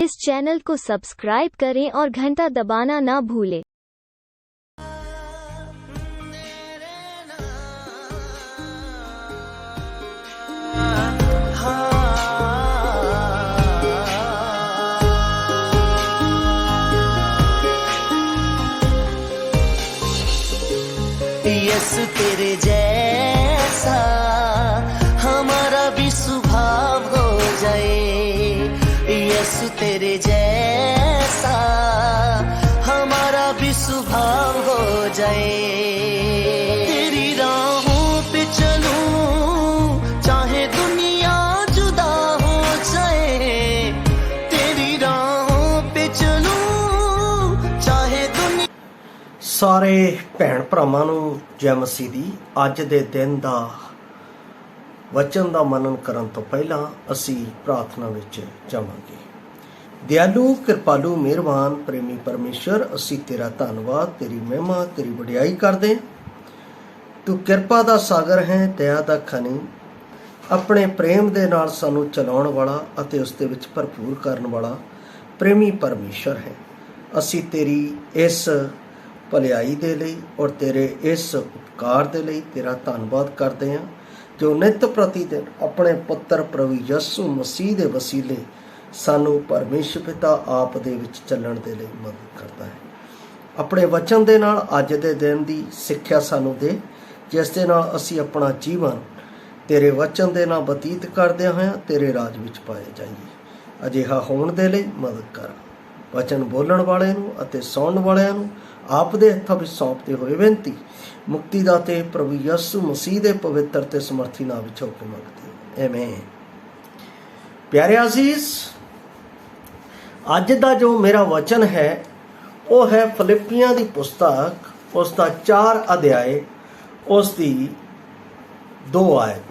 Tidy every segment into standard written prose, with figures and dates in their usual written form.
इस चैनल को सब्सक्राइब करें और घंटा दबाना ना भूलें। यीशु तेरे जैसा हमारा भी स्वभाव हो जाए, यीशु तेरे जैसा हमारा भी स्वभाव हो जाए। तेरी राहों पे चलूं चाहे दुनिया जुदा हो जाए, तेरी राहों पे चलूं चाहे दुनिया। सारे भैन भरावां नूं जय मसीह दी। अज दे दिन दा वचन दा मनन करन तो पहला असी प्रार्थना विच जावांगे। दयालु कृपालु मेहरबान प्रेमी परमेश्वर, असी तेरा धन्नवाद, तेरी महिमा, तेरी वडियाई करदे हां। तू किरपा दा सागर है, दया दा खनी, अपने प्रेम दे नाल सानू चलाउण वाला अते उस दे विच भरपूर करन वाला प्रेमी परमेश्वर है। असी तेरी इस भलाई दे लई और तेरे इस उपकार दे लई तेरा धन्नवाद करते हैं, जो नित प्रतिदिन अपने पुत्र प्रभु यीशु मसीह दे वसीले सानू परमेश्वर पिता आप दे विच चलण दे लई मदद करता है। अपने वचन दे नाल अज दे दिन दी सिੱਖਿਆ सानू दे, जिस दे नाल असी अपना जीवन तेरे वचन दे नाल बतीत करदे होया तेरे राज विच पाए जाइए। अजिहा होण दे लई मदद कर। वचन बोलण वाले नूं अते सुणन वालिਆਂ नूं आप दे हत्थां विच सौंपते होए बेनती मुक्तिदाते प्रभु यीशु मसीह दे पवित्र ते समर्थी नाम विच होके मंगदे आमीन। प्यारे अजीज, अज दा जो मेरा वचन है वो है फिलिपियां दी पुस्तक, उसका 4 अध्याय, उसकी 2 आयत।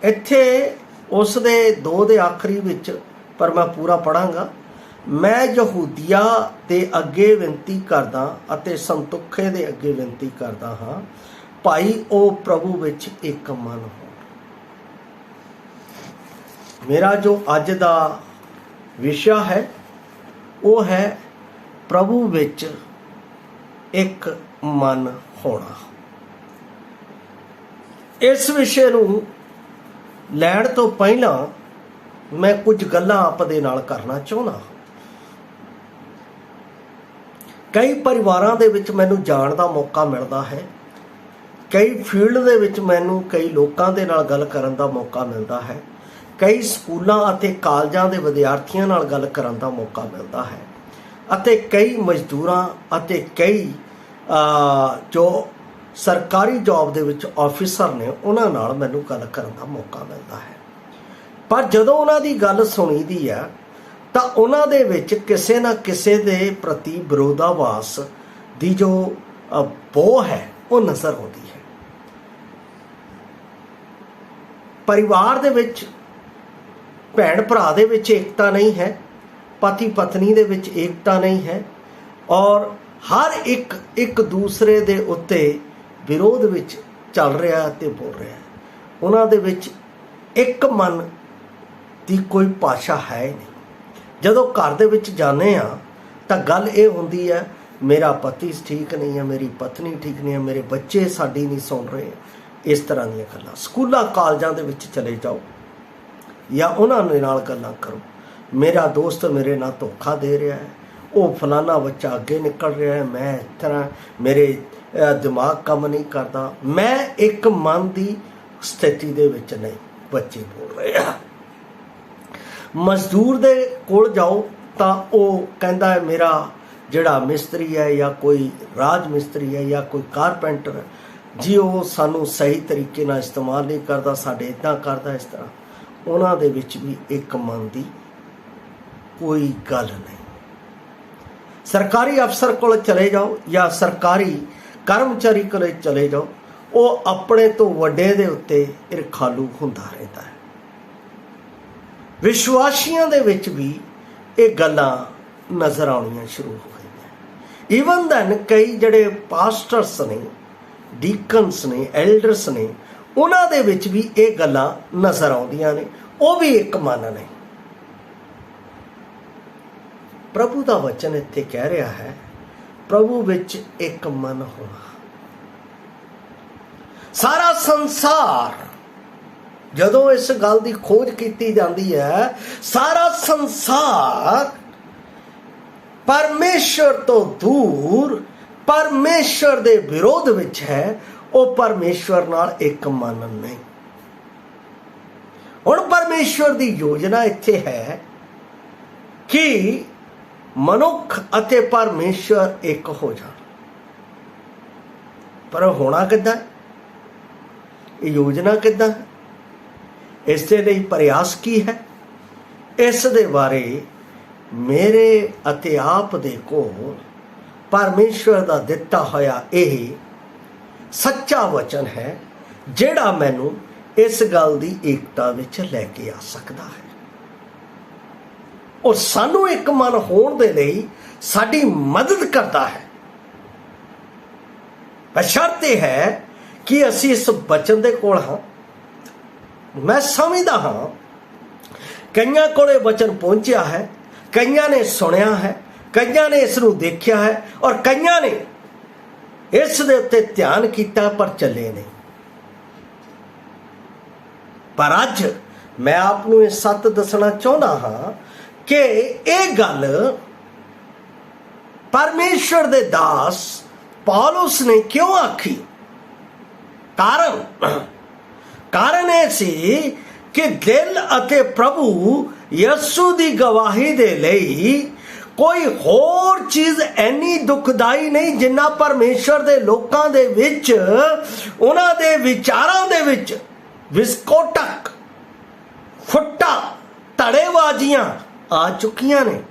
इत्थे उस दे 2 दे आखिरी विच, पर मैं पूरा पढ़ांगा। मैं यहूदिया दे अगे विनती करदा अते संतुखे दे अगे विनती करदा हाँ, भाई ओ प्रभु विच एक मन हो। मेरा जो अज दा विषय है वो है प्रभु विच एक मन होना। इस विषय नूं लैण तो पहला मैं कुछ गल्लां आप दे नाल करना चाहुंदा। कई परिवारां दे विच मैनूं जाण दा मौका मिलदा है, कई फील्ड दे विच मैनूं कई लोकां दे नाल गल करन दा मौका मिलदा है, कई स्कूलां अते कालजां दे विद्यार्थियों नाल गल करन दा मौका मिलदा है, अते कई मजदूरां अते कई जो सरकारी जॉब दे विच ऑफिसर ने उन्हां नाल मैनूं गल करन दा मौका मिलदा है। पर जदों उन्हां दी गल सुणी दी है ਤਾਂ ਉਹਨਾਂ ਦੇ ਵਿੱਚ ਕਿਸੇ ਨਾ ਕਿਸੇ ਦੇ ਪ੍ਰਤੀ ਵਿਰੋਧਾਭਾਸ ਦੀ ਜੋ ਬੋਹ ਹੈ ਉਹ ਨਜ਼ਰ ਆਉਂਦੀ ਹੈ। ਪਰਿਵਾਰ ਦੇ ਵਿੱਚ ਭੈਣ ਭਰਾ ਦੇ ਵਿੱਚ ਏਕਤਾ ਨਹੀਂ ਹੈ, ਪਤੀ ਪਤਨੀ ਦੇ ਵਿੱਚ ਏਕਤਾ ਨਹੀਂ ਹੈ, ਔਰ ਹਰ ਇੱਕ ਦੂਸਰੇ ਦੇ ਉੱਤੇ ਵਿਰੋਧ ਵਿੱਚ ਚੱਲ ਰਿਹਾ ਤੇ ਬੋਲ ਰਿਹਾ। ਉਹਨਾਂ ਦੇ ਵਿੱਚ ਇੱਕ ਮਨ ਦੀ ਕੋਈ ਭਾਸ਼ਾ ਹੈ ਨਹੀਂ। ਜਦੋਂ ਘਰ ਦੇ ਵਿੱਚ ਜਾਂਦੇ ਆ ਤਾਂ ਗੱਲ ਇਹ ਹੁੰਦੀ ਹੈ, ਮੇਰਾ ਪਤੀ ਠੀਕ ਨਹੀਂ ਹੈ, ਮੇਰੀ ਪਤਨੀ ਠੀਕ ਨਹੀਂ ਹੈ, ਮੇਰੇ ਬੱਚੇ ਸਾਡੀ ਨਹੀਂ ਸੁਣ ਰਹੇ, ਇਸ ਤਰ੍ਹਾਂ ਦੀਆਂ ਗੱਲਾਂ। ਸਕੂਲਾਂ ਕਾਲਜਾਂ ਦੇ ਵਿੱਚ ਚਲੇ ਜਾਓ ਜਾਂ ਉਹਨਾਂ ਦੇ ਨਾਲ ਗੱਲਾਂ ਕਰੋ, ਮੇਰਾ ਦੋਸਤ ਮੇਰੇ ਨਾਲ ਧੋਖਾ ਦੇ ਰਿਹਾ ਹੈ, ਉਹ ਫਲਾਨਾ ਬੱਚਾ ਅੱਗੇ ਨਿਕਲ ਰਿਹਾ ਹੈ, ਮੈਂ ਇਸ ਤਰ੍ਹਾਂ, ਮੇਰੇ ਦਿਮਾਗ ਕੰਮ ਨਹੀਂ ਕਰਦਾ। ਮੈਂ ਇੱਕ ਮਨ ਦੀ ਸਥਿਤੀ ਦੇ ਵਿੱਚ ਨਹੀਂ, ਬੱਚੇ ਬੋਲ ਰਹੇ ਆ। मजदूर दे कोल जाओ तो वह कहता है मेरा जिहड़ा मिस्त्री है या कोई राज मिस्त्री है या कोई कारपेंटर है जी, वो सानू सही तरीके नाल इस्तेमाल नहीं करता, साडे इदां करदा, इस तरह। उन्हां दे विच भी एक मन दी कोई गल नहीं। सरकारी अफसर कोल चले जाओ या सरकारी कर्मचारी कोल चले जाओ, वो अपने तो वड्डे दे उत्ते ईरखालू हुंदा रहिंदा है। विश्वासियों दे विच भी ये गल्लां नज़र आउणियां शुरू हो गई। ईवन दैन कई जिहड़े पास्टर्स ने, डीकन्स ने, एल्डर्स ने, उन्हां दे विच भी ये गल्लां नज़र आउंदियां ने। वो भी एक मन ने। ਪ੍ਰਭੂ ਦਾ ਵਚਨ ਇੱਥੇ ਕਹਿ ਰਿਹਾ ਹੈ, ਪ੍ਰਭੂ ਵਿੱਚ ਇੱਕ ਮਨ ਹੋਣਾ। ਸਾਰਾ ਸੰਸਾਰ, ਜਦੋਂ ਇਸ ਗੱਲ ਦੀ ਖੋਜ ਕੀਤੀ ਜਾਂਦੀ ਹੈ, ਸਾਰਾ ਸੰਸਾਰ ਪਰਮੇਸ਼ਰ ਤੋਂ ਦੂਰ, ਪਰਮੇਸ਼ਰ ਦੇ ਵਿਰੋਧ ਵਿੱਚ ਹੈ। ਉਹ ਪਰਮੇਸ਼ਰ ਨਾਲ ਇੱਕ ਮਨ ਨਹੀਂ। ਹੁਣ ਪਰਮੇਸ਼ਰ ਦੀ ਯੋਜਨਾ ਇੱਥੇ ਹੈ ਕਿ ਮਨੁੱਖ ਅਤੇ ਪਰਮੇਸ਼ਰ ਇੱਕ ਹੋ ਜਾਣ। ਪਰ ਹੋਣਾ ਕਿੱਦਾਂ? ਇਹ ਯੋਜਨਾ ਕਿੱਦਾਂ? ਇਸ ਦੇ ਲਈ ਪ੍ਰਯਾਸ ਕੀ ਹੈ? ਇਸ ਦੇ ਬਾਰੇ ਮੇਰੇ ਅਤੇ ਆਪ ਦੇ ਕੋਲ ਪਰਮੇਸ਼ਰ ਦਾ ਦਿੱਤਾ ਹੋਇਆ ਇਹ ਸੱਚਾ ਵਚਨ ਹੈ, ਜਿਹੜਾ ਮੈਨੂੰ ਇਸ ਗੱਲ ਦੀ ਏਕਤਾ ਵਿੱਚ ਲੈ ਕੇ ਆ ਸਕਦਾ ਹੈ। ਉਹ ਸਾਨੂੰ ਇੱਕ ਮਨ ਹੋਣ ਦੇ ਲਈ ਸਾਡੀ ਮਦਦ ਕਰਦਾ ਹੈ। ਬਸ਼ਰਤ ਇਹ ਹੈ ਕਿ ਅਸੀਂ ਇਸ ਵਚਨ ਦੇ ਕੋਲ ਹਾਂ। ਮੈਂ ਸਮਝਦਾ ਹਾਂ ਕਈਆਂ ਕੋਲੇ ਵਚਨ ਪਹੁੰਚਿਆ ਹੈ, ਕਈਆਂ ਨੇ ਸੁਣਿਆ ਹੈ, ਕਈਆਂ ਨੇ ਇਸ ਨੂੰ ਦੇਖਿਆ ਹੈ, ਔਰ ਕਈਆਂ ਨੇ ਇਸ ਦੇ ਉੱਤੇ ਧਿਆਨ ਕੀਤਾ ਪਰ ਚੱਲੇ ਨਹੀਂ। ਪਰ ਅੱਜ ਮੈਂ ਆਪ ਨੂੰ ਇਹ ਸੱਚ ਦੱਸਣਾ ਚਾਹੁੰਦਾ ਹਾਂ ਕਿ ਇਹ ਗੱਲ ਪਰਮੇਸ਼ਰ ਦੇ ਦਾਸ ਪੌਲੁਸ ਨੇ ਕਿਉਂ ਆਖੀ। ਕਾਰਨ ਇਹ ਸੀ ਕਿ ਦਿਲ ਅਤੇ ਪ੍ਰਭੂ ਯਿਸੂ ਦੀ ਗਵਾਹੀ ਦੇ ਲਈ ਕੋਈ ਹੋਰ ਚੀਜ਼ ਇੰਨੀ ਦੁਖਦਾਈ ਨਹੀਂ ਜਿੰਨਾ ਪਰਮੇਸ਼ਰ ਦੇ ਲੋਕਾਂ ਦੇ ਵਿੱਚ, ਉਹਨਾਂ ਦੇ ਵਿਚਾਰਾਂ ਦੇ ਵਿੱਚ ਵਿਸਕੋਟਕ, ਫੁੱਟਾ, ਧੜੇਬਾਜ਼ੀਆਂ ਆ ਚੁੱਕੀਆਂ ਨੇ।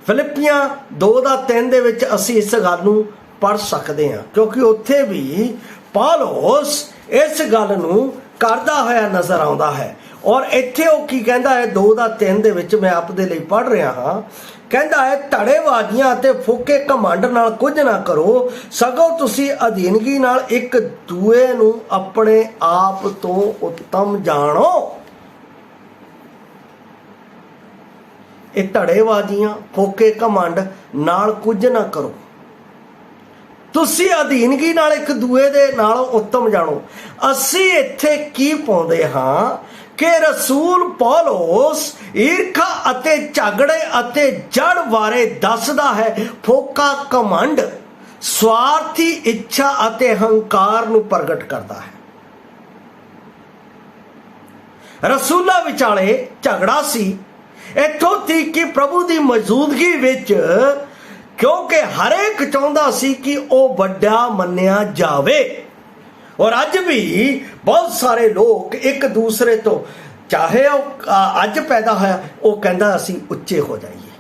ਫਿਲਿੱਪੀਆਂ 2:3 ਦੇ ਵਿੱਚ ਅਸੀਂ ਇਸ ਗੱਲ ਨੂੰ ਪੜ੍ਹ ਸਕਦੇ ਹਾਂ, ਕਿਉਂਕਿ ਉੱਥੇ ਵੀ ਪੌਲੁਸ ਇਸ ਗੱਲ ਨੂੰ ਕਰਦਾ ਹੋਇਆ ਨਜ਼ਰ ਆਉਂਦਾ ਹੈ। ਔਰ ਇੱਥੇ ਉਹ ਕੀ ਕਹਿੰਦਾ ਹੈ 2:3 ਦੇ ਵਿੱਚ, ਮੈਂ ਆਪ ਦੇ ਲਈ ਪੜ੍ਹ ਰਿਹਾ ਹਾਂ। ਕਹਿੰਦਾ ਹੈ, ਧੜੇਬਾਜ਼ੀਆਂ ਅਤੇ ਫੋਕੇ ਘਮੰਡ ਨਾਲ ਕੁਝ ਨਾ ਕਰੋ, ਸਗੋਂ ਤੁਸੀਂ ਅਧੀਨਗੀ ਨਾਲ ਇੱਕ ਦੂਏ ਨੂੰ ਆਪਣੇ ਆਪ ਤੋਂ ਉੱਤਮ ਜਾਣੋ। ਇਹ ਧੜੇਬਾਜ਼ੀਆਂ, ਫੋਕੇ ਘਮੰਡ ਨਾਲ ਕੁਝ ਨਾ ਕਰੋ, ਤੁਸੀਂ ਅਧੀਨਗੀ ਨਾਲ ਇੱਕ ਦੂਏ ਦੇ ਨਾਲੋਂ ਉੱਤਮ ਜਾਣੋ। ਅਸੀਂ ਇੱਥੇ ਕੀ ਪਾਉਂਦੇ ਹਾਂ ਕਿ ਰਸੂਲ ਪੌਲੁਸ ਈਰਖਾ ਅਤੇ ਝਗੜੇ ਅਤੇ ਜੜ ਬਾਰੇ ਦੱਸਦਾ ਹੈ। ਫੋਕਾ ਘਮੰਡ ਸਵਾਰਥੀ ਇੱਛਾ ਅਤੇ ਹੰਕਾਰ ਨੂੰ ਪ੍ਰਗਟ ਕਰਦਾ ਹੈ। ਰਸੂਲਾਂ ਵਿਚਾਲੇ ਝਗੜਾ ਸੀ, ਇੱਥੋਂ ਤੀਕ ਕਿ ਪ੍ਰਭੂ ਦੀ ਮੌਜੂਦਗੀ ਵਿੱਚ, ਕਿਉਂਕਿ ਹਰੇਕ ਚਾਹੁੰਦਾ ਸੀ ਕਿ ਉਹ ਵੱਡਾ ਮੰਨਿਆ ਜਾਵੇ। ਔਰ ਅੱਜ ਵੀ ਬਹੁਤ ਸਾਰੇ ਲੋਕ ਇੱਕ ਦੂਸਰੇ ਤੋਂ, ਚਾਹੇ ਉਹ ਅੱਜ ਪੈਦਾ ਹੋਇਆ, ਉਹ ਕਹਿੰਦਾ ਅਸੀਂ ਉੱਚੇ ਹੋ ਜਾਈਏ।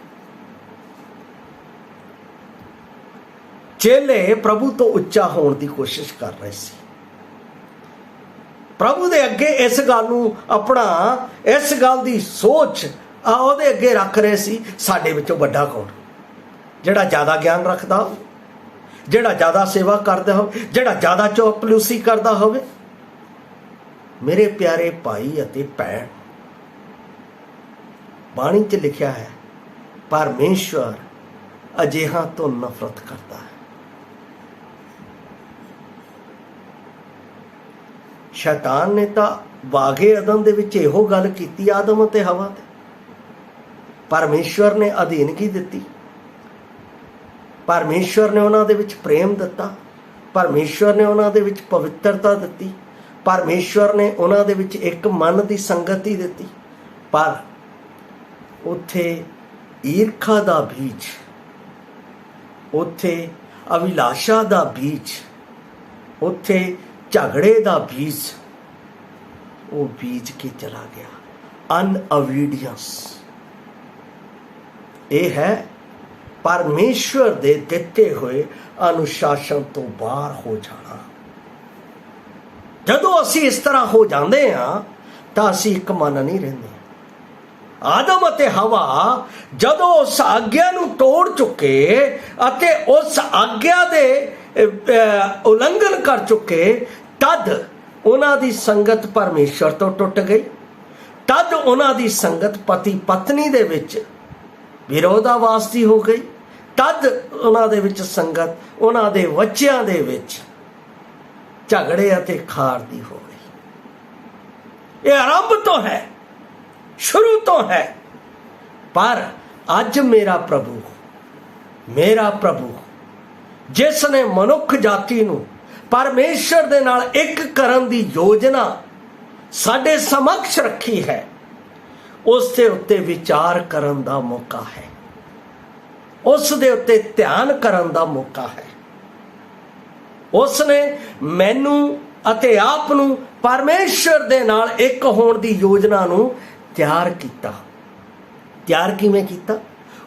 ਚੇਲੇ ਪ੍ਰਭੂ ਤੋਂ ਉੱਚਾ ਹੋਣ ਦੀ ਕੋਸ਼ਿਸ਼ ਕਰ ਰਹੇ ਸੀ। ਪ੍ਰਭੂ ਦੇ ਅੱਗੇ ਇਸ ਗੱਲ ਨੂੰ ਆਪਣਾ, ਇਸ ਗੱਲ ਦੀ ਸੋਚ ਉਹਦੇ ਅੱਗੇ ਰੱਖ ਰਹੇ ਸੀ, ਸਾਡੇ ਵਿੱਚੋਂ ਵੱਡਾ ਕੌਣ? ਜਿਹੜਾ ਜ਼ਿਆਦਾ ਗਿਆਨ ਰੱਖਦਾ ਹੋਵੇ, ਜਿਹੜਾ ਜ਼ਿਆਦਾ ਸੇਵਾ ਕਰਦਾ ਹੋਵੇ, ਜਿਹੜਾ ਜ਼ਿਆਦਾ ਚੌਪਲੂਸੀ ਕਰਦਾ ਹੋਵੇ। ਮੇਰੇ ਪਿਆਰੇ ਭਾਈ ਅਤੇ ਭੈਣ, ਬਾਣੀ 'ਚ ਲਿਖਿਆ ਹੈ, ਪਰਮੇਸ਼ਵਰ ਅਜਿਹਾ ਤੋਂ ਨਫ਼ਰਤ ਕਰਦਾ ਹੈ। ਸ਼ੈਤਾਨ ਨੇ ਤਾਂ ਬਾਗੇ ਅਦਨ ਦੇ ਵਿੱਚ ਇਹੋ ਗੱਲ ਕੀਤੀ ਆਦਮ ਅਤੇ ਹਵਾ ਤੇ। ਪਰਮੇਸ਼ਵਰ ਨੇ ਅਧੀਨਗੀ ਦਿੱਤੀ, ਪਰਮੇਸ਼ਵਰ ਨੇ ਉਹਨਾਂ ਦੇ ਵਿੱਚ ਪ੍ਰੇਮ ਦਿੱਤਾ, ਪਰਮੇਸ਼ਵਰ ਨੇ ਉਹਨਾਂ ਦੇ ਵਿੱਚ ਪਵਿੱਤਰਤਾ ਦਿੱਤੀ, ਪਰਮੇਸ਼ਵਰ ਨੇ ਉਹਨਾਂ ਦੇ ਵਿੱਚ ਇੱਕ ਮਨ ਦੀ ਸੰਗਤੀ ਦਿੱਤੀ। ਪਰ ਉੱਥੇ ਈਰਖਾ ਦਾ ਬੀਜ, ਉੱਥੇ ਅਭਿਲਾਸ਼ਾ ਦਾ ਬੀਜ, ਉੱਥੇ ਝਗੜੇ ਦਾ ਬੀਜ, ਉਹ ਬੀਜ ਕੇ ਚਲਾ ਗਿਆ। ਅਨਓਬੀਡੀਐਂਸ। ਇਹ ਹੈ ਪਰਮੇਸ਼ਵਰ ਦੇ ਦਿੱਤੇ ਹੋਏ ਅਨੁਸ਼ਾਸਨ ਤੋਂ ਬਾਹਰ ਹੋ ਜਾਣਾ। ਜਦੋਂ ਅਸੀਂ ਇਸ ਤਰ੍ਹਾਂ ਹੋ ਜਾਂਦੇ ਹਾਂ ਤਾਂ ਅਸੀਂ ਇੱਕ ਮਨ ਨਹੀਂ ਰਹਿੰਦੇ। ਆਦਮ ਅਤੇ ਹਵਾ ਜਦੋਂ ਉਸ ਆਗਿਆ ਨੂੰ ਤੋੜ ਚੁੱਕੇ ਅਤੇ ਉਸ ਆਗਿਆ ਦੇ ਉਲੰਘਣ ਕਰ ਚੁੱਕੇ, ਤਦ ਉਹਨਾਂ ਦੀ ਸੰਗਤ ਪਰਮੇਸ਼ਵਰ ਤੋਂ ਟੁੱਟ ਗਈ। ਤਦ ਉਹਨਾਂ ਦੀ ਸੰਗਤ ਪਤੀ ਪਤਨੀ ਦੇ ਵਿੱਚ ਵਿਰੋਧਾਵਾਸੀ ਹੋ ਗਈ। ਤਦ ਉਹਨਾਂ ਦੇ ਵਿੱਚ ਸੰਗਤ, ਉਹਨਾਂ ਦੇ ਬੱਚਿਆਂ ਦੇ ਵਿੱਚ ਝਗੜੇ ਅਤੇ ਖਾਰ ਦੀ ਹੋ ਗਈ। ਇਹ ਆਰੰਭ ਤੋਂ ਹੈ, ਸ਼ੁਰੂ ਤੋਂ ਹੈ। ਪਰ ਅੱਜ ਮੇਰਾ ਪ੍ਰਭੂ ਜਿਸ ਨੇ ਮਨੁੱਖ ਜਾਤੀ ਨੂੰ ਪਰਮੇਸ਼ਰ ਦੇ ਨਾਲ ਇੱਕ ਕਰਨ ਦੀ ਯੋਜਨਾ ਸਾਡੇ ਸਮਕਸ਼ ਰੱਖੀ ਹੈ, ਉਸ ਦੇ ਉੱਤੇ ਵਿਚਾਰ ਕਰਨ ਦਾ ਮੌਕਾ ਹੈ, ਉਸ ਦੇ ਉੱਤੇ ਧਿਆਨ ਕਰਨ ਦਾ ਮੌਕਾ ਹੈ। ਉਸ ਨੇ ਮੈਨੂੰ ਅਤੇ ਆਪ ਨੂੰ ਪਰਮੇਸ਼ਰ ਦੇ ਨਾਲ ਇੱਕ ਹੋਣ ਦੀ ਯੋਜਨਾ ਨੂੰ ਤਿਆਰ ਕੀਤਾ। ਤਿਆਰ ਕਿਵੇਂ ਕੀਤਾ?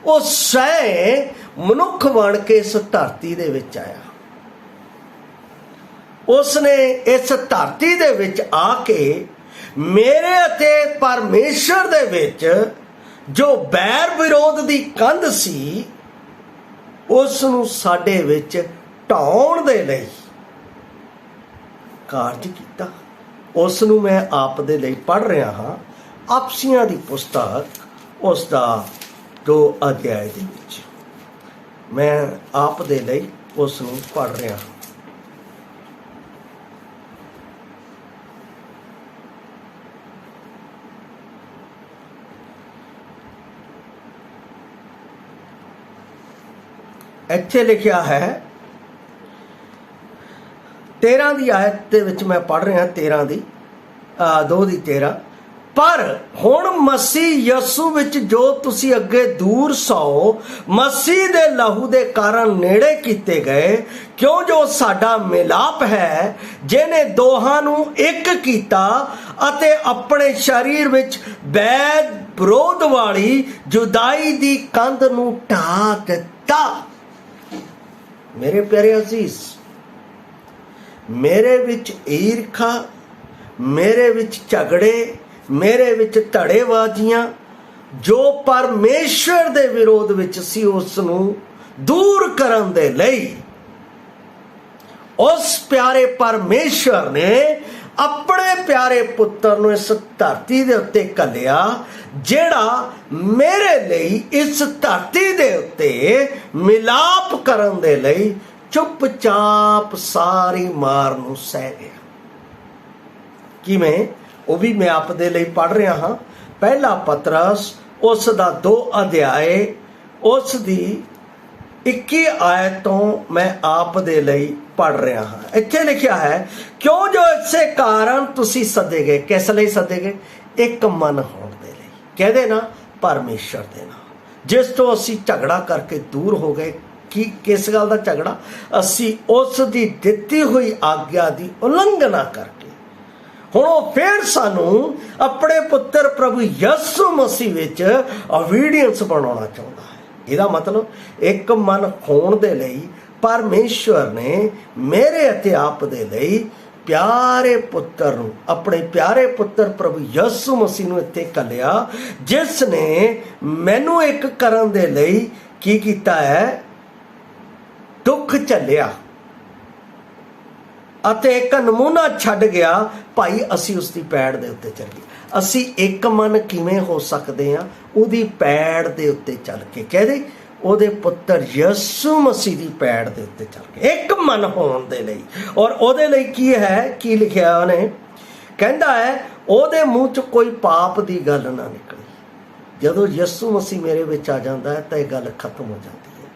ਉਹ ਸਵੈ ਮਨੁੱਖ ਬਣ ਕੇ ਇਸ ਧਰਤੀ ਦੇ ਵਿੱਚ ਆਇਆ। ਉਸ ਨੇ ਇਸ ਧਰਤੀ ਦੇ ਵਿੱਚ ਆ ਕੇ ਮੇਰੇ ਅਤੇ ਪਰਮੇਸ਼ਰ ਦੇ ਵਿੱਚ ਜੋ ਬੈਰ ਵਿਰੋਧ ਦੀ ਕੰਧ ਸੀ, ਉਸ ਨੂੰ ਸਾਡੇ ਵਿੱਚ ਢਾਉਣ ਦੇ ਲਈ ਕਾਰਜ ਕੀਤਾ। ਉਸ ਨੂੰ ਮੈਂ ਆਪ ਦੇ ਲਈ ਪੜ੍ਹ ਰਿਹਾ ਹਾਂ, ਆਪਸੀਆਂ ਦੀ ਪੁਸਤਕ, ਉਸ ਦਾ 2 ਅਧਿਆਇ ਦੇ ਵਿੱਚ ਮੈਂ ਆਪ ਦੇ ਲਈ ਉਸ ਨੂੰ ਪੜ੍ਹ ਰਿਹਾ ਹਾਂ। ਇੱਥੇ ਲਿਖਿਆ ਹੈ 13 ਦੀ ਆਇਤ ਦੇ ਵਿੱਚ ਮੈਂ ਪੜ੍ਹ ਰਿਹਾ, 13 ਦੀ 2 ਦੀ 13। ਪਰ ਹੁਣ ਮਸੀਹ ਯਸੂ ਵਿੱਚ ਜੋ ਤੁਸੀਂ ਅੱਗੇ ਦੂਰ ਸੋ, ਮਸੀਹ ਦੇ ਲਹੂ ਦੇ ਕਾਰਨ ਨੇੜੇ ਕੀਤੇ ਗਏ, ਕਿਉਂ ਜੋ ਸਾਡਾ ਮਿਲਾਪ ਹੈ, ਜਿਹਨੇ ਦੋਹਾਂ ਨੂੰ ਇੱਕ ਕੀਤਾ ਅਤੇ ਆਪਣੇ ਸਰੀਰ ਵਿੱਚ ਵੈਰ ਵਿਰੋਧ ਵਾਲੀ ਜੁਦਾਈ ਦੀ ਕੰਧ ਨੂੰ ਢਾ ਦਿੱਤਾ। ਮੇਰੇ ਪਿਆਰੇ ਅਜ਼ੀਜ਼, ਮੇਰੇ ਵਿੱਚ ਈਰਖਾ, ਮੇਰੇ ਵਿੱਚ ਝਗੜੇ, ਮੇਰੇ ਵਿੱਚ ਧੜੇਬਾਜ਼ੀਆਂ ਜੋ ਪਰਮੇਸ਼ਰ ਦੇ ਵਿਰੋਧ ਵਿੱਚ ਸੀ, ਉਸ ਨੂੰ ਦੂਰ ਕਰਨ ਦੇ ਲਈ ਉਸ ਪਿਆਰੇ ਪਰਮੇਸ਼ਰ ਨੇ ਆਪਣੇ ਪਿਆਰੇ ਪੁੱਤਰ ਨੂੰ ਇਸ ਧਰਤੀ ਦੇ ਉੱਤੇ ਘੱਲਿਆ, ਜਿਹੜਾ ਮੇਰੇ ਲਈ ਇਸ ਧਰਤੀ ਦੇ ਉੱਤੇ ਮਿਲਾਪ ਕਰਨ ਦੇ ਲਈ ਚੁੱਪਚਾਪ ਸਾਰੀ ਮਾਰ ਨੂੰ ਸਹਿ ਗਿਆ। ਕਿਵੇਂ? ਉਹ ਵੀ ਮੈਂ ਆਪ ਦੇ ਲਈ ਪੜ੍ਹ ਰਿਹਾ ਹਾਂ। ਪਹਿਲਾ ਪਤਰਸ ਉਸ ਦਾ 2 ਅਧਿਆਏ ਉਸ ਦੀ 21 ਆਇਤ ਤੋਂ ਮੈਂ ਆਪ ਦੇ ਲਈ ਪੜ੍ਹ ਰਿਹਾ ਹਾਂ। ਇੱਥੇ ਲਿਖਿਆ ਹੈ, ਕਿਉਂ ਜੋ ਇਸੇ ਕਾਰਨ ਤੁਸੀਂ ਸੱਦੇ ਗਏ। ਕਿਸ ਲਈ ਸੱਦੇ ਗਏ? ਇੱਕ ਮਨ ਹੋਣ ਦੇ ਲਈ। ਕਹਿੰਦੇ ਨਾ, ਪਰਮੇਸ਼ਰ ਦੇ ਨਾਲ, ਜਿਸ ਤੋਂ ਅਸੀਂ ਝਗੜਾ ਕਰਕੇ ਦੂਰ ਹੋ ਗਏ। ਕਿਸ ਗੱਲ ਦਾ ਝਗੜਾ? ਅਸੀਂ ਉਸ ਦੀ ਦਿੱਤੀ ਹੋਈ ਆਗਿਆ ਦੀ ਉਲੰਘਣਾ ਕਰਕੇ। ਹੁਣ ਉਹ ਫਿਰ ਸਾਨੂੰ ਆਪਣੇ ਪੁੱਤਰ ਪ੍ਰਭੂ ਯਿਸੂ ਮਸੀਹ ਵਿੱਚ ਓਬੀਡੀਐਂਸ ਬਣਾਉਣਾ ਚਾਹੁੰਦਾ ਹੈ। ਇਹਦਾ ਮਤਲਬ ਇੱਕ ਮਨ ਹੋਣ ਦੇ ਲਈ ਪਰਮੇਸ਼ਵਰ ਨੇ ਮੇਰੇ ਅਤੇ ਆਪ ਦੇ ਲਈ ਪਿਆਰੇ ਪੁੱਤਰ ਨੂੰ, ਆਪਣੇ ਪਿਆਰੇ ਪੁੱਤਰ ਪ੍ਰਭੂ ਯਿਸੂ ਮਸੀਹ ਨੂੰ ਇੱਥੇ ਘੱਲਿਆ, ਜਿਸ ਨੇ ਮੈਨੂੰ ਇੱਕ ਕਰਨ ਦੇ ਲਈ ਕੀ ਕੀਤਾ ਹੈ? ਦੁੱਖ ਝੱਲਿਆ ਅਤੇ ਇੱਕ ਨਮੂਨਾ ਛੱਡ ਗਿਆ। ਭਾਈ ਅਸੀਂ ਉਸ ਦੀ ਪੈੜ ਦੇ ਉੱਤੇ ਚੱਲ ਗਏ। ਅਸੀਂ ਇੱਕ ਮਨ ਕਿਵੇਂ ਹੋ ਸਕਦੇ ਹਾਂ? ਉਹਦੀ ਪੈੜ ਦੇ ਉੱਤੇ ਚੱਲ ਕੇ। ਕਹਿੰਦੇ ਉਹਦੇ ਪੁੱਤਰ ਯਿਸੂ ਮਸੀਹ ਦੀ ਪੈੜ ਦੇ ਉੱਤੇ ਚੱਲ ਕੇ ਇੱਕ ਮਨ ਹੋਣ ਦੇ ਲਈ। ਔਰ ਉਹਦੇ ਲਈ ਕੀ ਹੈ? ਕੀ ਲਿਖਿਆ ਉਹਨੇ? ਕਹਿੰਦਾ ਹੈ, ਉਹਦੇ ਮੂੰਹ 'ਚ ਕੋਈ ਪਾਪ ਦੀ ਗੱਲ ਨਾ ਨਿਕਲੀ। ਜਦੋਂ ਯਿਸੂ ਮਸੀਹ ਮੇਰੇ ਵਿੱਚ ਆ ਜਾਂਦਾ ਹੈ ਤਾਂ ਇਹ ਗੱਲ ਖਤਮ ਹੋ ਜਾਂਦੀ ਹੈ।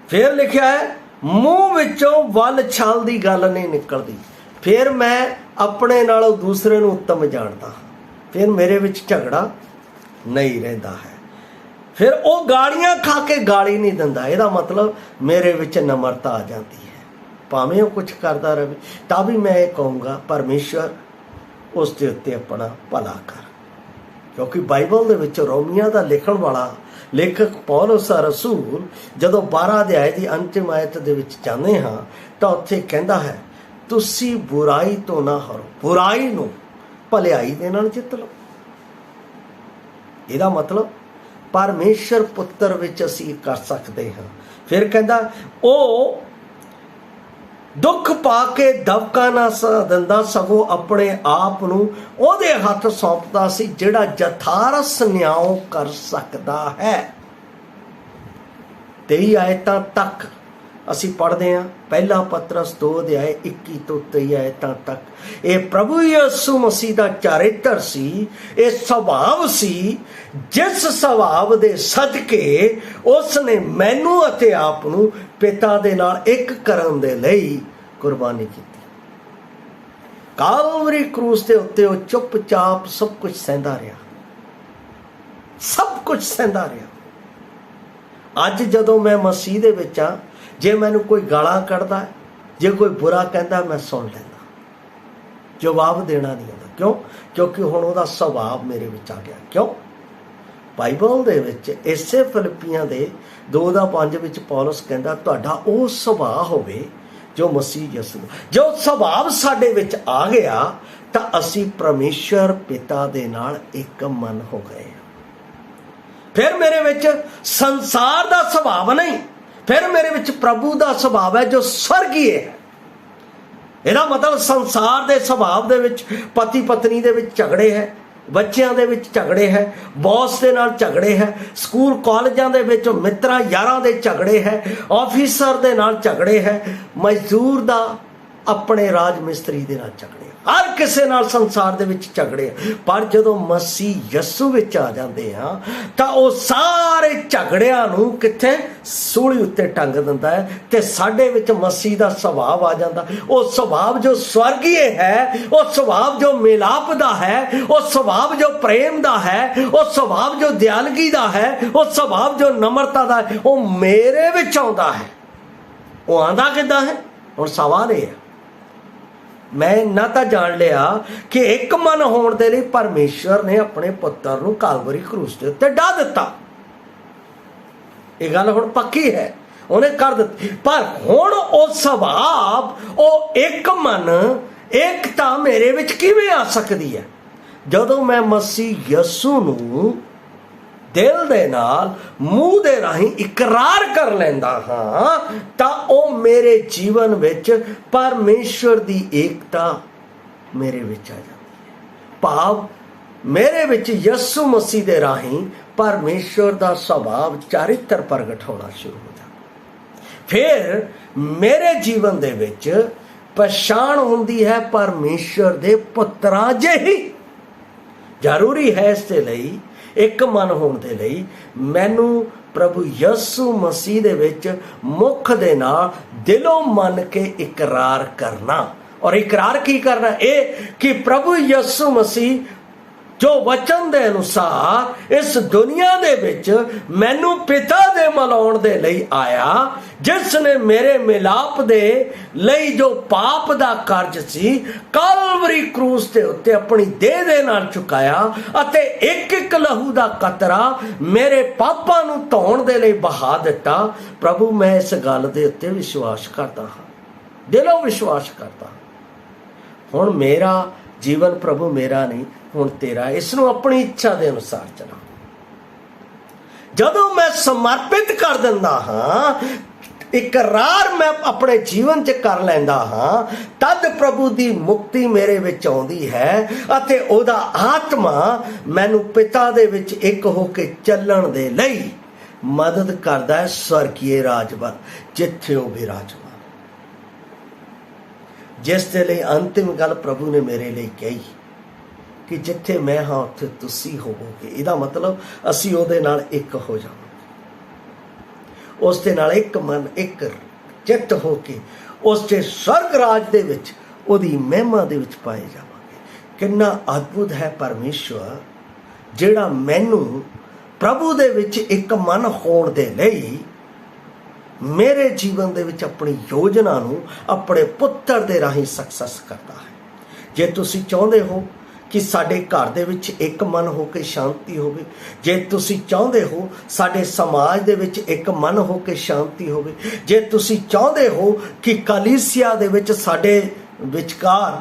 ਫਿਰ ਲਿਖਿਆ ਹੈ, ਮੂੰਹ ਵਿੱਚੋਂ ਵੱਲ ਛਲ ਦੀ ਗੱਲ ਨਹੀਂ ਨਿਕਲਦੀ। ਫਿਰ ਮੈਂ ਆਪਣੇ ਨਾਲੋਂ ਦੂਸਰੇ ਨੂੰ ਉੱਤਮ ਜਾਣਦਾ। ਫਿਰ ਮੇਰੇ ਵਿੱਚ ਝਗੜਾ ਨਹੀਂ ਰਹਿੰਦਾ ਹੈ। ਫਿਰ ਉਹ ਗਾਲੀਆਂ ਖਾ ਕੇ ਗਾਲੀ ਨਹੀਂ ਦਿੰਦਾ। ਇਹਦਾ ਮਤਲਬ ਮੇਰੇ ਵਿੱਚ ਨਮਰਤਾ ਆ ਜਾਂਦੀ ਹੈ। ਭਾਵੇਂ ਉਹ ਕੁਝ ਕਰਦਾ ਰਹੇ ਤਾਂ ਵੀ ਮੈਂ ਇਹ ਕਹੂੰਗਾ, ਪਰਮੇਸ਼ਰ ਉਸ ਦੇ ਉੱਤੇ ਆਪਣਾ ਭਲਾ ਕਰ। ਕਿਉਂਕਿ ਬਾਈਬਲ ਦੇ ਵਿੱਚ ਰੋਮੀਆਂ ਦਾ ਲਿਖਣ ਵਾਲਾ ਲੇਖਕ ਪੌਲਸ ਰਸੂਲ ਜਦੋਂ 12 ਅਧਿਆਇ ਦੀ ਅੰਤਿਮ ਆਇਤ ਦੇ ਵਿੱਚ ਜਾਂਦੇ ਹਾਂ ਤਾਂ ਉੱਥੇ ਕਹਿੰਦਾ ਹੈ, ਤੁਸੀਂ ਬੁਰਾਈ ਤੋਂ ਨਾ ਹਾਰੋ, ਬੁਰਾਈ ਨੂੰ ਭਲਾਈ ਦੇ ਨਾਲ ਜਿੱਤ ਲਓ। ਇਹਦਾ ਮਤਲਬ ਪਰਮੇਸ਼ਰ ਪੁੱਤਰ ਵਿੱਚ ਅਸੀਂ ਕਰ ਸਕਦੇ ਹਾਂ। ਫਿਰ ਕਹਿੰਦਾ, ਉਹ ਦੁੱਖ ਪਾ ਕੇ ਦਬਕਾ ਨਾ ਦਿੰਦਾ, ਸਗੋਂ ਆਪਣੇ ਆਪ ਨੂੰ ਉਹਦੇ ਹੱਥ ਸੌਂਪਦਾ ਸੀ, ਜਿਹੜਾ ਯਥਾਰਥ ਨਿਆਂ ਕਰ ਸਕਦਾ ਹੈ। 23 ਆਇਤਾਂ ਤੱਕ ਅਸੀਂ ਪੜ੍ਹਦੇ ਹਾਂ। ਪਹਿਲਾ ਪਤਰਸ 2 ਅਧਿਆਏ 21 ਤੋਂ 23 ਆਇਤਾਂ ਤੱਕ ਇਹ ਪ੍ਰਭੂ ਯਿਸੂ ਮਸੀਹ ਦਾ ਚਰਿੱਤਰ ਸੀ, ਇਹ ਸੁਭਾਅ ਸੀ, ਜਿਸ ਸੁਭਾਅ ਦੇ ਸਦਕੇ ਉਸ ਨੇ ਮੈਨੂੰ ਅਤੇ ਆਪ ਨੂੰ ਪਿਤਾ ਦੇ ਨਾਲ ਇੱਕ ਕਰਨ ਦੇ ਲਈ ਕੁਰਬਾਨੀ ਕੀਤੀ। ਕਾਲਵਰੀ ਕਰੂਸ ਦੇ ਉੱਤੇ ਉਹ ਚੁੱਪਚਾਪ ਸਭ ਕੁਝ ਸਹਿੰਦਾ ਰਿਹਾ, ਸਭ ਕੁਝ ਸਹਿੰਦਾ ਰਿਹਾ। ਅੱਜ ਜਦੋਂ ਮੈਂ ਮਸੀਹ ਦੇ ਵਿੱਚ ਹਾਂ, ਜੇ ਮੈਨੂੰ ਕੋਈ ਗਾਲਾਂ ਕੱਢਦਾ, ਜੇ ਕੋਈ ਬੁਰਾ ਕਹਿੰਦਾ, ਮੈਂ ਸੁਣ ਲੈਂਦਾ, ਜਵਾਬ ਦੇਣਾ ਨਹੀਂ ਆਉਂਦਾ। ਕਿਉਂ? ਕਿਉਂਕਿ ਹੁਣ ਉਹਦਾ ਸੁਭਾਅ ਮੇਰੇ ਵਿੱਚ ਆ ਗਿਆ। ਕਿਉਂ? ਬਾਈਬਲ ਦੇ ਵਿੱਚ ਇਸੇ ਫਿਲਿੱਪੀਆਂ ਦੇ 2:5 ਵਿੱਚ ਪੌਲਸ ਕਹਿੰਦਾ ਤੁਹਾਡਾ ਉਹ ਸੁਭਾਅ ਹੋਵੇ ਜੋ ਮਸੀਹ ਯਿਸੂ। ਜੋ ਸੁਭਾਅ ਸਾਡੇ ਵਿੱਚ ਆ ਗਿਆ ਤਾਂ ਅਸੀਂ ਪਰਮੇਸ਼ਰ ਪਿਤਾ ਦੇ ਨਾਲ ਇੱਕ ਮਨ ਹੋ ਗਏ। ਫਿਰ ਮੇਰੇ ਵਿੱਚ ਸੰਸਾਰ ਦਾ ਸੁਭਾਅ ਨਹੀਂ, ਫਿਰ ਮੇਰੇ ਵਿੱਚ ਪ੍ਰਭੂ ਦਾ ਸੁਭਾਅ ਹੈ ਜੋ ਸਵਰਗੀ ਹੈ। ਇਹਦਾ ਮਤਲਬ ਸੰਸਾਰ ਦੇ ਸੁਭਾਅ ਦੇ ਵਿੱਚ ਪਤੀ ਪਤਨੀ ਦੇ ਵਿੱਚ ਝਗੜੇ ਹੈ, ਬੱਚਿਆਂ ਦੇ ਵਿੱਚ ਝਗੜੇ ਹੈ, ਬੌਸ ਦੇ ਨਾਲ ਝਗੜੇ ਹੈ, ਸਕੂਲ ਕਾਲਜਾਂ ਦੇ ਵਿੱਚ ਮਿੱਤਰਾਂ ਯਾਰਾਂ ਦੇ ਝਗੜੇ ਹੈ, ਆਫੀਸਰ ਦੇ ਨਾਲ ਝਗੜੇ ਹੈ, ਮਜ਼ਦੂਰ ਦਾ ਆਪਣੇ ਰਾਜ ਮਿਸਤਰੀ ਦੇ ਨਾਲ ਝਗੜੇ, ਹਰ ਕਿਸੇ ਨਾਲ ਸੰਸਾਰ ਦੇ ਵਿੱਚ ਝਗੜੇ। ਪਰ ਜਦੋਂ ਮਸੀਹ ਯਿਸੂ ਵਿੱਚ ਆ ਜਾਂਦੇ ਆ ਤਾਂ ਉਹ ਸਾਰੇ ਝਗੜਿਆਂ ਨੂੰ ਕਿੱਥੇ ਸੂਲੀ ਉੱਤੇ ਟੰਗ ਦਿੰਦਾ ਹੈ ਤੇ ਸਾਡੇ ਵਿੱਚ ਮਸੀਹ ਦਾ ਸੁਭਾਅ ਆ ਜਾਂਦਾ। ਉਹ ਸੁਭਾਅ ਜੋ ਸਵਰਗੀ ਹੈ, ਉਹ ਸੁਭਾਅ ਜੋ ਮਿਲਾਪ ਦਾ ਹੈ, ਉਹ ਸੁਭਾਅ ਜੋ ਪ੍ਰੇਮ ਦਾ ਹੈ, ਉਹ ਸੁਭਾਅ ਜੋ ਦਿਆਲਗੀ ਦਾ ਹੈ, ਉਹ ਸੁਭਾਅ ਜੋ ਨਮਰਤਾ ਦਾ ਹੈ, ਉਹ ਮੇਰੇ ਵਿੱਚ ਆਉਂਦਾ ਹੈ। ਉਹ ਆਂਦਾ ਕਿੱਦਾਂ ਹੈ? ਹੁਣ ਸਵਾਲ ਇਹ ਹੈ, ਮੈਂ ਇੰਨਾ ਤਾਂ ਜਾਣ ਲਿਆ ਕਿ ਇੱਕ ਮਨ ਹੋਣ ਦੇ ਲਈ ਪਰਮੇਸ਼ਰ ਨੇ ਆਪਣੇ ਪੁੱਤਰ ਨੂੰ ਕਾਲਵਰੀ ਕਰੂਸ ਦੇ ਉੱਤੇ ਢਾ ਦਿੱਤਾ। ਇਹ ਗੱਲ ਹੁਣ ਪੱਕੀ ਹੈ, ਉਹਨੇ ਕਰ ਦਿੱਤੀ। ਪਰ ਹੁਣ ਉਹ ਸੁਭਾਅ, ਉਹ ਇੱਕ ਮਨ, ਏਕਤਾ ਮੇਰੇ ਵਿੱਚ ਕਿਵੇਂ ਆ ਸਕਦੀ ਹੈ? ਜਦੋਂ ਮੈਂ ਮਸੀਹ ਯਿਸੂ ਨੂੰ ਦਿਲ ਦੇ ਨਾਲ, ਮੂੰਹ ਦੇ ਰਾਹੀਂ ਇਕਰਾਰ ਕਰ ਲੈਂਦਾ ਹਾਂ ਤਾਂ ਉਹ ਮੇਰੇ ਜੀਵਨ ਵਿੱਚ ਪਰਮੇਸ਼ਰ ਦੀ ਏਕਤਾ ਮੇਰੇ ਵਿੱਚ ਆ ਜਾਂਦੀ ਹੈ। ਭਾਵ ਮੇਰੇ ਵਿੱਚ ਯਿਸੂ ਮਸੀਹ ਦੇ ਰਾਹੀਂ ਪਰਮੇਸ਼ਰ ਦਾ ਸੁਭਾਅ, ਚਰਿੱਤਰ ਪ੍ਰਗਟ ਹੋਣਾ ਸ਼ੁਰੂ ਹੋ ਜਾਂਦਾ। ਫਿਰ ਮੇਰੇ ਜੀਵਨ ਦੇ ਵਿੱਚ ਪਛਾਣ ਹੁੰਦੀ ਹੈ ਪਰਮੇਸ਼ਰ ਦੇ ਪੁੱਤਰਾਂ ਜਿਹੀ। ਜ਼ਰੂਰੀ ਹੈ ਇਸ ਦੇ ਲਈ, ਇੱਕ ਮਨ ਹੋਣ ਦੇ ਲਈ, ਮੈਨੂੰ ਪ੍ਰਭੂ ਯਿਸੂ ਮਸੀਹ ਦੇ ਵਿੱਚ ਮੁਖ ਦੇ ਨਾਲ ਦਿਲੋਂ ਮੰਨ ਕੇ ਇਕਰਾਰ ਕਰਨਾ। ਔਰ ਇਕਰਾਰ ਕੀ ਕਰਨਾ? ਇਹ ਕਿ ਪ੍ਰਭੂ ਯਿਸੂ ਮਸੀਹ ਜੋ ਵਚਨ ਦੇ ਅਨੁਸਾਰ ਇਸ ਦੁਨੀਆ ਦੇ ਵਿੱਚ ਮੈਨੂੰ ਪਿਤਾ ਦੇ ਮਿਲਾਉਣ ਦੇ ਲਈ ਆਇਆ, ਜਿਸ ਨੇ ਮੇਰੇ ਮਿਲਾਪ ਦੇ ਲਈ ਜੋ ਪਾਪ ਦਾ ਕਰਜ਼ ਸੀ ਕਾਲਵਰੀ ਕਰੂਸ ਦੇ ਉੱਤੇ ਆਪਣੀ ਦੇਹ ਦੇ ਨਾਲ ਚੁਕਾਇਆ ਅਤੇ ਇੱਕ ਇੱਕ ਲਹੂ ਦਾ ਕਤਰਾ ਮੇਰੇ ਪਾਪਾਂ ਨੂੰ ਧੋਣ ਦੇ ਲਈ ਬਹਾ ਦਿੱਤਾ। ਪ੍ਰਭੂ, ਮੈਂ ਇਸ ਗੱਲ ਦੇ ਉੱਤੇ ਵਿਸ਼ਵਾਸ ਕਰਦਾ ਹਾਂ, ਦਿਲੋਂ ਵਿਸ਼ਵਾਸ ਕਰਦਾ। ਹੁਣ ਮੇਰਾ ਜੀਵਨ ਪ੍ਰਭੂ ਮੇਰਾ ਨਹੀਂ, ਹੁਣ ਤੇਰਾ। ਇਸ ਨੂੰ ਆਪਣੀ ਇੱਛਾ ਦੇ ਅਨੁਸਾਰ ਚਲਾ। ਜਦੋਂ ਮੈਂ ਸਮਰਪਿਤ ਕਰ ਦਿੰਦਾ ਹਾਂ, ਇਕਰਾਰ ਮੈਂ ਆਪਣੇ ਜੀਵਨ 'ਚ ਕਰ ਲੈਂਦਾ ਹਾਂ, ਤਦ ਪ੍ਰਭੂ ਦੀ ਮੁਕਤੀ ਮੇਰੇ ਵਿੱਚ ਆਉਂਦੀ ਹੈ ਅਤੇ ਉਹਦਾ ਆਤਮਾ ਮੈਨੂੰ ਪਿਤਾ ਦੇ ਵਿੱਚ ਇੱਕ ਹੋ ਕੇ ਚੱਲਣ ਦੇ ਲਈ ਮਦਦ ਕਰਦਾ ਹੈ ਸਵਰਗੀ ਰਾਜ ਵੱਲ, ਜਿੱਥੇ ਉਹ ਵਿਰਾਜਮਾਨ। ਜਿਸ ਦੇ ਲਈ ਅੰਤਿਮ ਗੱਲ ਪ੍ਰਭੂ ਨੇ ਮੇਰੇ ਲਈ ਕਹੀ ਕਿ ਜਿੱਥੇ ਮੈਂ ਹਾਂ ਉੱਥੇ ਤੁਸੀਂ ਹੋਵੋਗੇ। ਇਹਦਾ ਮਤਲਬ ਅਸੀਂ ਉਹਦੇ ਨਾਲ ਇੱਕ ਹੋ ਜਾਵਾਂਗੇ, ਉਸ ਦੇ ਨਾਲ ਇੱਕ ਮਨ, ਇੱਕ ਚਿੱਤ ਹੋ ਕੇ ਉਸ ਦੇ ਸਵਰਗ ਰਾਜ ਦੇ ਵਿੱਚ ਉਹਦੀ ਮਹਿਮਾ ਦੇ ਵਿੱਚ ਪਾਏ ਜਾਵਾਂਗੇ। ਕਿੰਨਾ ਅਦਭੁਤ ਹੈ ਪਰਮੇਸ਼ਵਰ, ਜਿਹੜਾ ਮੈਨੂੰ ਪ੍ਰਭੂ ਦੇ ਵਿੱਚ ਇੱਕ ਮਨ ਹੋਣ ਦੇ ਲਈ ਮੇਰੇ ਜੀਵਨ ਦੇ ਵਿੱਚ ਆਪਣੀ ਯੋਜਨਾ ਨੂੰ ਆਪਣੇ ਪੁੱਤਰ ਦੇ ਰਾਹੀਂ ਸਕਸੈਸ ਕਰਦਾ ਹੈ। ਜੇ ਤੁਸੀਂ ਚਾਹੁੰਦੇ ਹੋ ਕਿ ਸਾਡੇ ਘਰ ਦੇ ਵਿੱਚ ਇੱਕ ਮਨ ਹੋ ਕੇ ਸ਼ਾਂਤੀ ਹੋਵੇ, ਜੇ ਤੁਸੀਂ ਚਾਹੁੰਦੇ ਹੋ ਸਾਡੇ ਸਮਾਜ ਦੇ ਵਿੱਚ ਇੱਕ ਮਨ ਹੋ ਕੇ ਸ਼ਾਂਤੀ ਹੋਵੇ, ਜੇ ਤੁਸੀਂ ਚਾਹੁੰਦੇ ਹੋ ਕਿ ਕਲੀਸਿਆ ਦੇ ਵਿੱਚ ਸਾਡੇ ਵਿਚਕਾਰ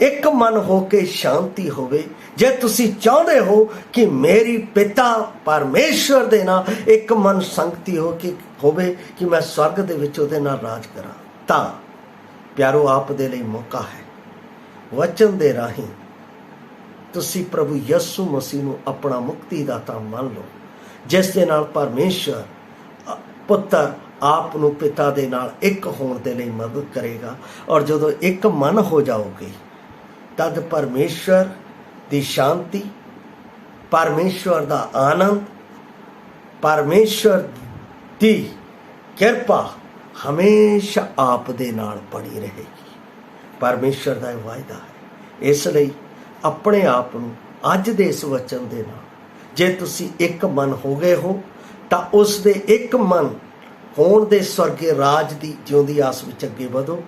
ਇੱਕ ਮਨ ਹੋ ਕੇ ਸ਼ਾਂਤੀ ਹੋਵੇ, ਜੇ ਤੁਸੀਂ ਚਾਹੁੰਦੇ ਹੋ ਕਿ ਮੇਰੀ ਪਿਤਾ ਪਰਮੇਸ਼ਵਰ ਦੇ ਨਾਲ ਇੱਕ ਮਨ ਸੰਗਤੀ ਹੋਵੇ ਕਿ ਮੈਂ ਸਵਰਗ ਦੇ ਵਿੱਚ ਉਹਦੇ ਨਾਲ ਰਾਜ ਕਰਾਂ, ਤਾਂ ਪਿਆਰੋ ਆਪ ਦੇ ਲਈ ਮੌਕਾ ਹੈ। ਵਚਨ ਦੇ ਰਾਹੀਂ ਤੁਸੀਂ ਪ੍ਰਭੂ ਯਿਸੂ ਮਸੀਹ ਨੂੰ ਆਪਣਾ ਮੁਕਤੀਦਾਤਾ ਮੰਨ ਲਓ, ਜਿਸ ਦੇ ਨਾਲ ਪਰਮੇਸ਼ਵਰ ਪੁੱਤਰ ਆਪ ਨੂੰ ਪਿਤਾ ਦੇ ਨਾਲ ਇੱਕ ਹੋਣ ਦੇ ਲਈ ਮਦਦ ਕਰੇਗਾ। ਔਰ ਜਦੋਂ ਇੱਕ ਮਨ ਹੋ ਜਾਓਗੇ ਤਦ ਪਰਮੇਸ਼ਵਰ ਦੀ ਸ਼ਾਂਤੀ, ਪਰਮੇਸ਼ਵਰ ਦਾ ਆਨੰਦ, ਪਰਮੇਸ਼ਵਰ ਦੀ ਕਿਰਪਾ ਹਮੇਸ਼ਾ ਆਪ ਦੇ ਨਾਲ ਬਣੀ ਰਹੇਗੀ। ਪਰਮੇਸ਼ਵਰ ਦਾ ਇਹ ਵਾਅਦਾ ਹੈ। ਇਸ ਲਈ ਆਪਣੇ ਆਪ ਨੂੰ ਅੱਜ ਦੇ ਇਸ ਵਚਨ ਦੇ ਨਾਲ, ਜੇ ਤੁਸੀਂ ਇੱਕ ਮਨ ਹੋ ਗਏ ਹੋ ਤਾਂ ਉਸ ਦੇ ਇੱਕ ਮਨ ਹੋਣ ਦੇ ਸਵਰਗੀ ਰਾਜ ਦੀ ਜਿਉਂਦੀ ਆਸ ਵਿੱਚ ਅੱਗੇ ਵਧੋ।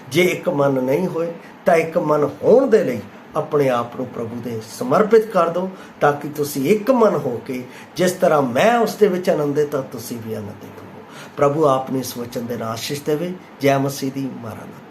ਜੇ ਇੱਕ ਮਨ ਨਹੀਂ ਹੋਏ ਤਾਂ ਇੱਕ ਮਨ ਹੋਣ ਦੇ ਲਈ ਆਪਣੇ ਆਪ ਨੂੰ ਪ੍ਰਭੂ ਦੇ ਸਮਰਪਿਤ ਕਰ ਦਿਓ, ਤਾਂ ਕਿ ਤੁਸੀਂ ਇੱਕ ਮਨ ਹੋ ਕੇ ਜਿਸ ਤਰ੍ਹਾਂ ਮੈਂ ਉਸ ਦੇ ਵਿੱਚ ਆਨੰਦਿਤ ਹਾਂ ਤੁਸੀਂ ਵੀ ਆਨੰਦਿਤ ਹੋ। ਪ੍ਰਭੂ ਆਪ ਨੇ ਇਸ ਵਚਨ ਦੇ ਨਾਲ ਆਸ਼ੀਸ਼ ਦੇਵੇ। ਜੈ ਮਸੀਹ ਦੀ। ਮਹਾਰਾਜ।